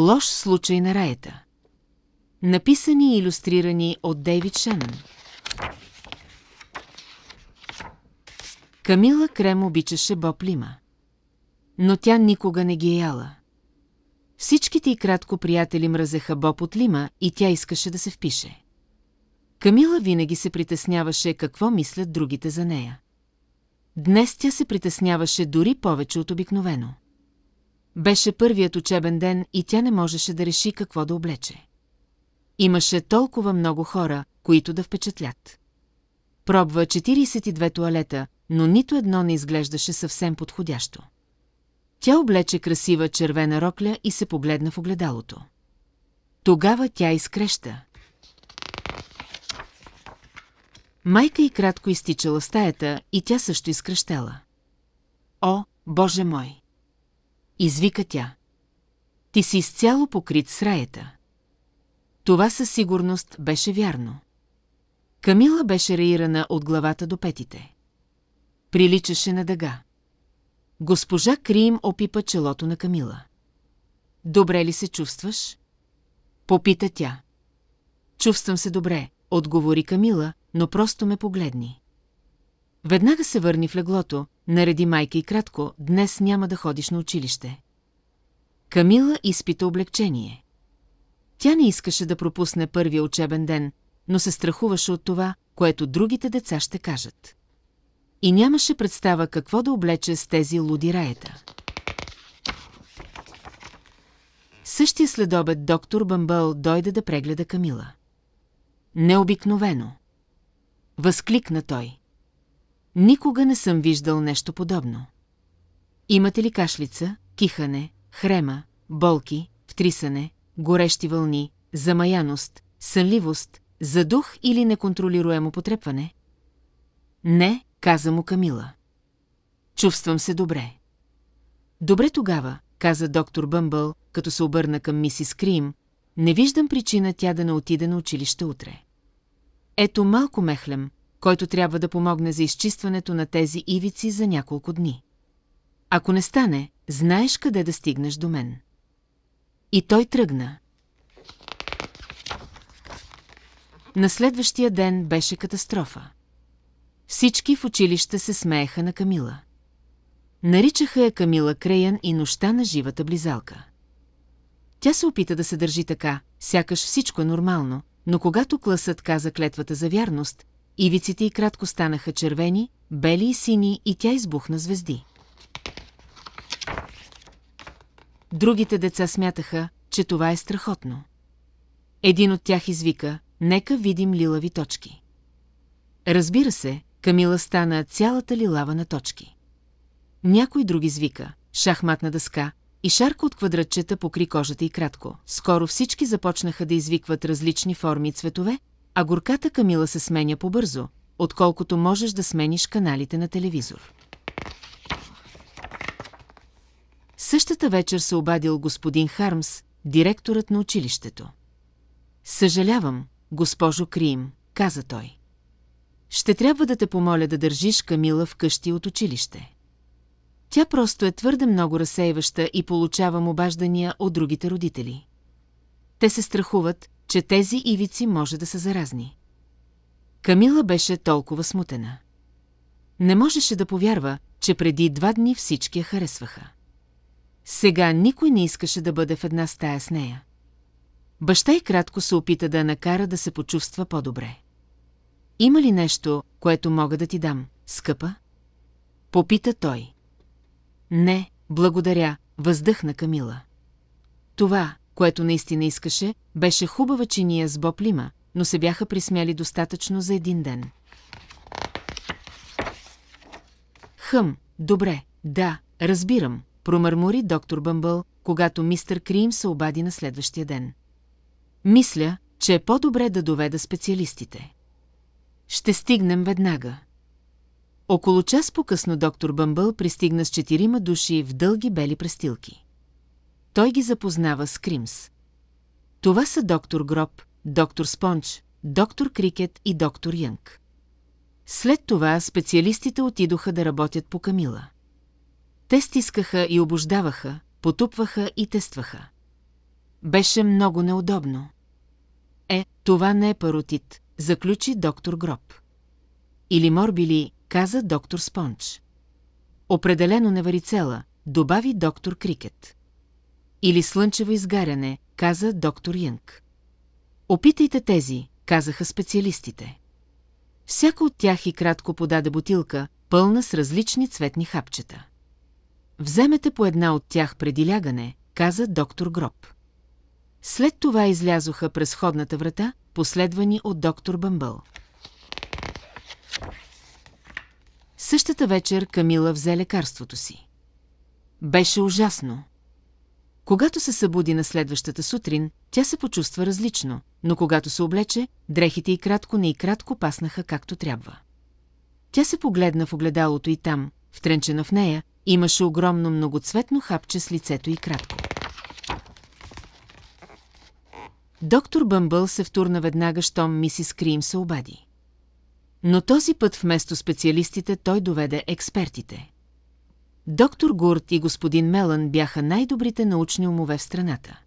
Лош случай на раята. Написани и илюстрирани от Дейвид Шенън. Камила Крем обичаше Боб Лима. Но тя никога не ги е яла. Всичките й кратко приятели мразеха Боб от Лима и тя искаше да се впише. Камила винаги се притесняваше какво мислят другите за нея. Днес тя се притесняваше дори повече от обикновено. Беше първият учебен ден и тя не можеше да реши какво да облече. Имаше толкова много хора, които да впечатлят. Пробва 42 тоалета, но нито едно не изглеждаше съвсем подходящо. Тя облече красива червена рокля и се погледна в огледалото. Тогава тя изкреща. Майка й кратко изтичала в стаята и тя също изкръщела. О, Боже мой! Извика тя. Ти си изцяло покрит с раята. Това със сигурност беше вярно. Камила беше раирана от главата до петите. Приличаше на дъга. Госпожа Крим опипа челото на Камила. Добре ли се чувстваш? Попита тя. Чувствам се добре, отговори Камила, но просто ме погледни. Веднага се върни в леглото, нареди майка и кратко, днес няма да ходиш на училище. Камила изпита облегчение. Тя не искаше да пропусне първия учебен ден, но се страхуваше от това, което другите деца ще кажат. И нямаше представа какво да облече с тези луди раета. Същия следобед доктор Бъмбъл дойде да прегледа Камила. Необикновено. Възкликна той. Никога не съм виждал нещо подобно. Имате ли кашлица, кихане, хрема, болки, втрисане, горещи вълни, замаяност, сънливост, задух или неконтролируемо потрепване? Не, каза му Камила. Чувствам се добре. Добре тогава, каза доктор Бъмбъл, като се обърна към мисис Крим, не виждам причина тя да не отиде на училище утре. Ето малко мехлем, който трябва да помогне за изчистването на тези ивици за няколко дни. Ако не стане, знаеш къде да стигнеш до мен. И той тръгна. На следващия ден беше катастрофа. Всички в училище се смееха на Камила. Наричаха я Камила Крейън и нощта на живата близалка. Тя се опита да се държи така, сякаш всичко е нормално, но когато класът каза клетвата за вярност, ивиците й кратко станаха червени, бели и сини и тя избухна звезди. Другите деца смятаха, че това е страхотно. Един от тях извика, нека видим лилави точки. Разбира се, Камила стана цялата лилава на точки. Някой друг извика, шахматна дъска, и шарка от квадратчета покри кожата й кратко. Скоро всички започнаха да извикват различни форми и цветове, а горката Камила се сменя по-бързо, отколкото можеш да смениш каналите на телевизор. Същата вечер се обадил господин Хармс, директорът на училището. Съжалявам, госпожо Крим, каза той. Ще трябва да те помоля да държиш Камила вкъщи от училище. Тя просто е твърде много разсейваща и получавам обаждания от другите родители. Те се страхуват, че тези ивици може да са заразни. Камила беше толкова смутена. Не можеше да повярва, че преди 2 дни всички я харесваха. Сега никой не искаше да бъде в една стая с нея. Баща й кратко се опита да я накара да се почувства по-добре. Има ли нещо, което мога да ти дам, скъпа? Попита той. Не, благодаря, въздъхна Камила. Това, което наистина искаше, беше хубава чиния с Боб Лима, но се бяха присмяли достатъчно за един ден. Добре, да, разбирам, промърмори доктор Бъмбъл, когато мистер Крим се обади на следващия ден. Мисля, че е по-добре да доведа специалистите. Ще стигнем веднага. Около час по-късно доктор Бъмбъл пристигна с 4 души в дълги бели престилки. Той ги запознава с Кримс. Това са доктор Гроб, доктор Спонч, доктор Крикет и доктор Янг. След това специалистите отидоха да работят по Камила. Те стискаха и обождаваха, потупваха и тестваха. Беше много неудобно. Това не е паротит, заключи доктор Гроб. Или морбили, каза доктор Спонч. Определено не варицела, добави доктор Крикет. Или слънчево изгаряне, каза доктор Янг. Опитайте тези, казаха специалистите. Всяка от тях и кратко подаде бутилка, пълна с различни цветни хапчета. Вземете по една от тях преди лягане, каза доктор Гроб. След това излязоха през входната врата, последвани от доктор Бъмбъл. Същата вечер Камила взе лекарството си. Беше ужасно. Когато се събуди на следващата сутрин, тя се почувства различно, но когато се облече, дрехите й кратко не и кратко паснаха както трябва. Тя се погледна в огледалото и там, втренчена в нея, имаше огромно многоцветно хапче с лицето й кратко. Доктор Бъмбъл се втурна веднага, щом мисис Крим се обади. Но този път вместо специалистите той доведе експертите. Доктор Гурт и господин Мелън бяха най-добрите научни умове в страната.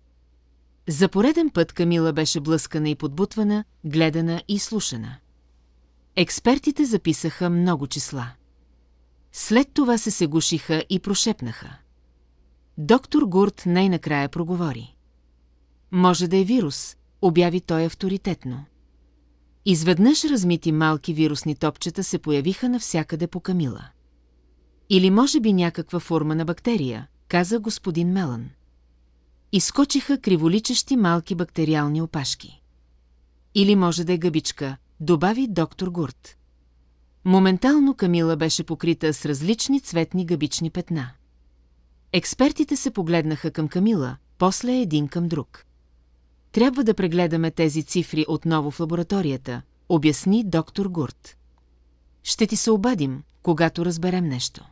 За пореден път Камила беше блъскана и подбутвана, гледана и слушана. Експертите записаха много числа. След това се сегушиха и прошепнаха. Доктор Гурт най-накрая проговори. Може да е вирус, обяви той авторитетно. Изведнъж размити малки вирусни топчета се появиха навсякъде по Камила. Или може би някаква форма на бактерия, каза господин Мелън. Изскочиха криволичещи малки бактериални опашки. Или може да е гъбичка, добави доктор Гурт. Моментално Камила беше покрита с различни цветни гъбични петна. Експертите се погледнаха към Камила, после един към друг. Трябва да прегледаме тези цифри отново в лабораторията, обясни доктор Гурт. Ще ти се обадим, когато разберем нещо.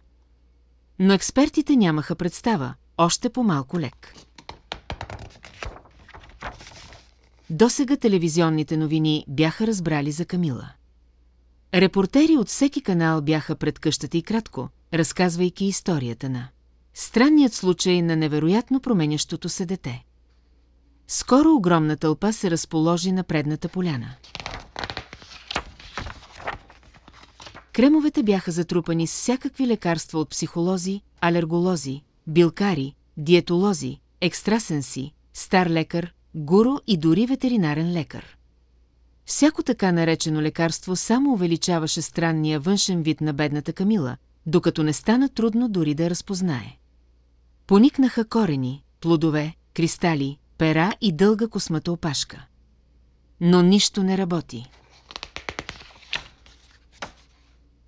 Но експертите нямаха представа, още по-малко лек. Досега телевизионните новини бяха разбрали за Камила. Репортери от всеки канал бяха пред къщата и кратко, разказвайки историята на странният случай на невероятно променящото се дете. Скоро огромна тълпа се разположи на предната поляна. Кремовете бяха затрупани с всякакви лекарства от психолози, алерголози, билкари, диетолози, екстрасенси, стар лекар, гуру и дори ветеринарен лекар. Всяко така наречено лекарство само увеличаваше странния външен вид на бедната Камила, докато не стана трудно дори да разпознае. Поникнаха корени, плодове, кристали, пера и дълга космата опашка. Но нищо не работи.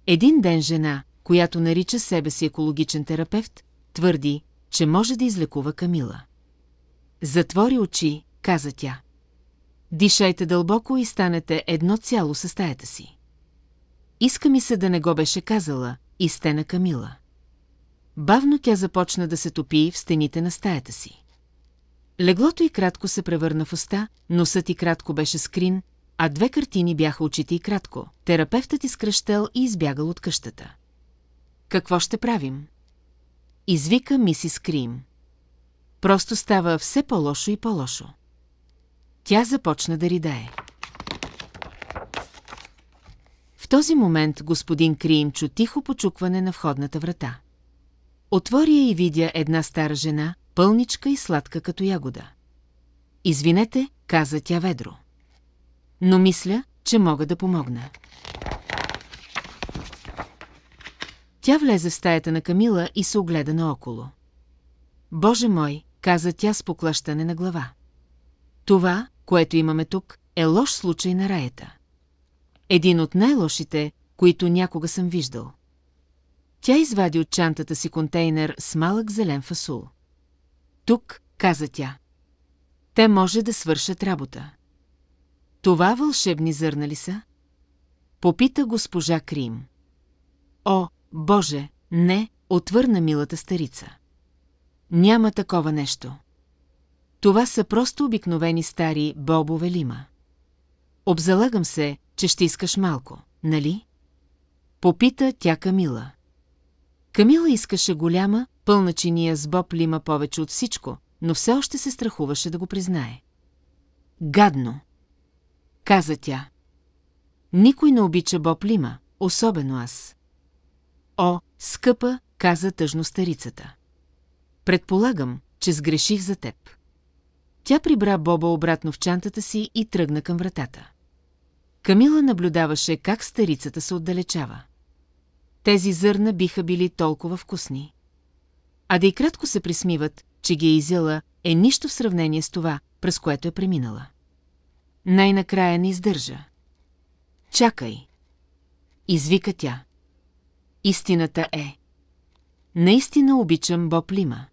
Един ден жена, която нарича себе си екологичен терапевт, твърди, че може да излекува Камила. Затвори очи, каза тя. Дишайте дълбоко и станете едно цяло със стаята си. Иска ми се да не го беше казала, и стена Камила. Бавно тя започна да се топи в стените на стаята си. Леглото й кратко се превърна в уста, носът й кратко беше скрин, а две картини бяха очите й кратко. Терапевтът изкръщел и избягал от къщата. Какво ще правим? Извика мисис Крим. Просто става все по-лошо и по-лошо. Тя започна да ридае. В този момент господин Крим чу тихо почукване на входната врата. Отвори я и видя една стара жена, пълничка и сладка като ягода. Извинете, каза тя ведро. Но мисля, че мога да помогна. Тя влезе в стаята на Камила и се огледа наоколо. Боже мой, каза тя с поклащане на глава. Това, което имаме тук, е лош случай на раята. Един от най-лошите, които някога съм виждал. Тя извади от чантата си контейнер с малък зелен фасул. Тук, каза тя. Те може да свършат работа. Това вълшебни зърна ли са? Попита госпожа Крим. О, Боже, не, отвърна милата старица. Няма такова нещо. Това са просто обикновени стари бобове лима. Обзалагам се, че ще искаш малко, нали? Попита тя Камила. Камила искаше голяма, пълна чиния с боб лима повече от всичко, но все още се страхуваше да го признае. Гадно, каза тя. Никой не обича Боб Лима, особено аз. О, скъпа, каза тъжно старицата. Предполагам, че сгреших за теб. Тя прибра Боба обратно в чантата си и тръгна към вратата. Камила наблюдаваше как старицата се отдалечава. Тези зърна биха били толкова вкусни. А да и кратко се присмиват, че ги е изяла, е нищо в сравнение с това, през което е преминала. Най-накрая не издържа. Чакай! Извика тя. Истината е. Наистина обичам Боб Лима.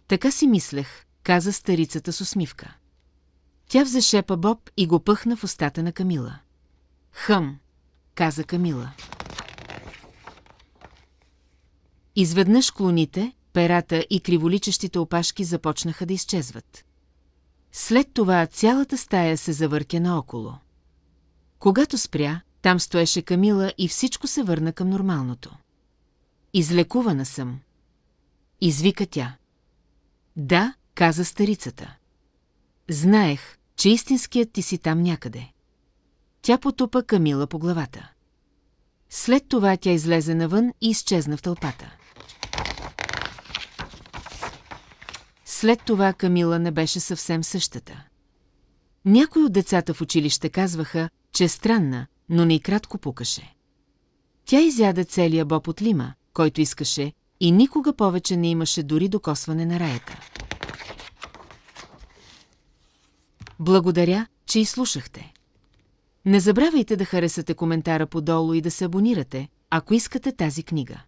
Така си мислех, каза старицата с усмивка. Тя взе шепа Боб и го пъхна в устата на Камила. Хъм, каза Камила. Изведнъж клоните, перата и криволичещите опашки започнаха да изчезват. След това цялата стая се завъртя наоколо. Когато спря, там стоеше Камила и всичко се върна към нормалното. Излекувана съм. Извика тя. Да, каза старицата. Знаех, че истинският ти си там някъде. Тя потупа Камила по главата. След това тя излезе навън и изчезна в тълпата. След това Камила не беше съвсем същата. Някои от децата в училище казваха, че е странна, но не и кратко пукаше. Тя изяде целия Боб от Лима, който искаше, и никога повече не имаше дори докосване на раята. Благодаря, че изслушахте. Не забравяйте да харесате коментара подолу и да се абонирате, ако искате тази книга.